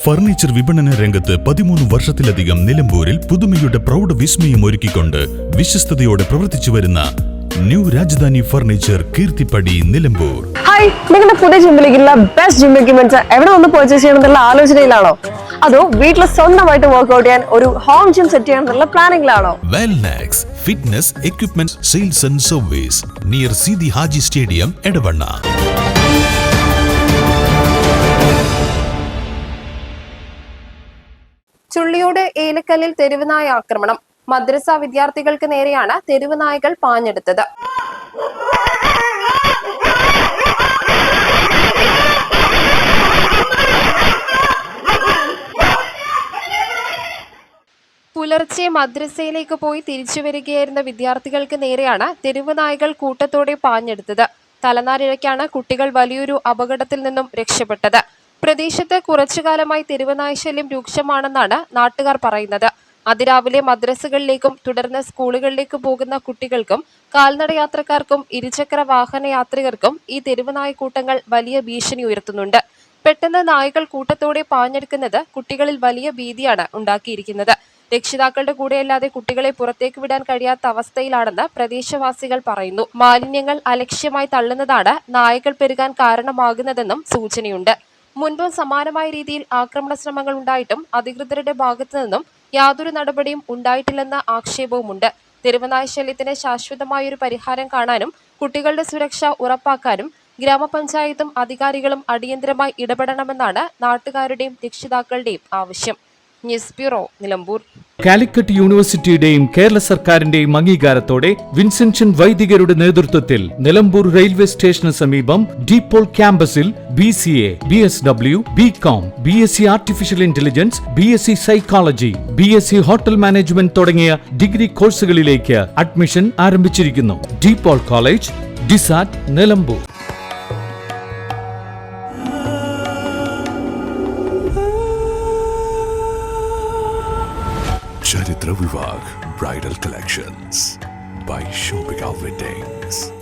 Furniture വിപണന രംഗത്ത് 13 വർഷത്തിലധികം നിലമ്പൂരിൽ പുതുമയുടെ പ്രൗഢ വിസ്മയം ഒരുക്കിക്കൊണ്ട് വിശ്വസ്തയോടെ പ്രവർത്തിച്ചു വരുന്ന new Rajadhani furniture Keerthippadi Nilambur. Hi, നിങ്ങളുടെ പുതിയ ജിമ്മിലേക്കുള്ള ബെസ്റ്റ് ജിം എക്യുപ്മെന്റ്സ് എവിടെ വന്ന് പർച്ചേസ് ചെയ്യണമെന്നുള്ള ആലോചനയിലാണോ? അതോ വീട്ടിൽ സ്വന്തമായിട്ട് വർക്ക്ഔട്ട് ചെയ്യാൻ ഒരു ഹോം ജിം സെറ്റ് ചെയ്യാനുള്ള പ്ലാനിംഗിലാണോ? Wellnex fitness equipment sales and service near Sidi Haji stadium Edavanna. Chulliyode ഏലക്കല്ലിൽ തെരുവുനായ ആക്രമണം. മദ്രസ വിദ്യാർത്ഥികൾക്ക് നേരെയാണ് തെരുവുനായകൾ പാഞ്ഞെടുത്തത്. പുലർച്ചെ മദ്രസയിലേക്ക് പോയി തിരിച്ചു വരികയായിരുന്ന വിദ്യാർത്ഥികൾക്ക് നേരെയാണ് തെരുവുനായകൾ കൂട്ടത്തോടെ പാഞ്ഞെടുത്തത്. തലനാരിഴയ്ക്കാണ് കുട്ടികൾ വലിയൊരു അപകടത്തിൽ നിന്നും രക്ഷപ്പെട്ടത്. പ്രദേശത്ത് കുറച്ചുകാലമായി തെരുവുനായ ശല്യം രൂക്ഷമാണെന്നാണ് നാട്ടുകാർ പറയുന്നത്. അതിരാവിലെ മദ്രസകളിലേക്കും തുടർന്ന് സ്കൂളുകളിലേക്ക് പോകുന്ന കുട്ടികൾക്കും കാൽനട യാത്രക്കാർക്കും ഇരുചക്ര വാഹന യാത്രികർക്കും ഈ തെരുവുനായക്കൂട്ടങ്ങൾ വലിയ ഭീഷണി ഉയർത്തുന്നുണ്ട്. പെട്ടെന്ന് നായകൾ കൂട്ടത്തോടെ പാഞ്ഞെടുക്കുന്നത് കുട്ടികളിൽ വലിയ ഭീതിയാണ് ഉണ്ടാക്കിയിരിക്കുന്നത്. രക്ഷിതാക്കളുടെ കൂടെയല്ലാതെ കുട്ടികളെ പുറത്തേക്ക് വിടാൻ കഴിയാത്ത അവസ്ഥയിലാണെന്ന് പ്രദേശവാസികൾ പറയുന്നു. മാലിന്യങ്ങൾ അലക്ഷ്യമായി തള്ളുന്നതാണ് നായകൾ പെരുകാൻ കാരണമാകുന്നതെന്നും സൂചനയുണ്ട്. മുൻപും സമാനമായ രീതിയിൽ ആക്രമണ ശ്രമങ്ങൾ ഉണ്ടായിട്ടും അധികൃതരുടെ ഭാഗത്തു നിന്നും യാതൊരു നടപടിയും ഉണ്ടായിട്ടില്ലെന്ന ആക്ഷേപവുമുണ്ട്. തെരുവുനായ ശല്യത്തിന് ശാശ്വതമായൊരു പരിഹാരം കാണാനും കുട്ടികളുടെ സുരക്ഷ ഉറപ്പാക്കാനും ഗ്രാമപഞ്ചായത്തും അധികാരികളും അടിയന്തരമായി ഇടപെടണമെന്നാണ് നാട്ടുകാരുടെയും രക്ഷിതാക്കളുടെയും ആവശ്യം. News bureau, Nilambur. കാലിക്കറ്റ് യൂണിവേഴ്സിറ്റിയുടെയും കേരള സർക്കാരിന്റെയും അംഗീകാരത്തോടെ വിൻസെൻഷൻ വൈദികരുടെ നേതൃത്വത്തിൽ നിലമ്പൂർ റെയിൽവേ സ്റ്റേഷന് സമീപം ഡീപോൾ ക്യാമ്പസിൽ BCA, BSW, BCom, BSc artificial intelligence, BSc psychology, BSc hotel management തുടങ്ങിയ ഡിഗ്രി കോഴ്സുകളിലേക്ക് അഡ്മിഷൻ ആരംഭിച്ചിരിക്കുന്നു. DePaul college, DiSAT, Nilambur. Charitra Vivag Bridal Collections by Shobhika Weddings.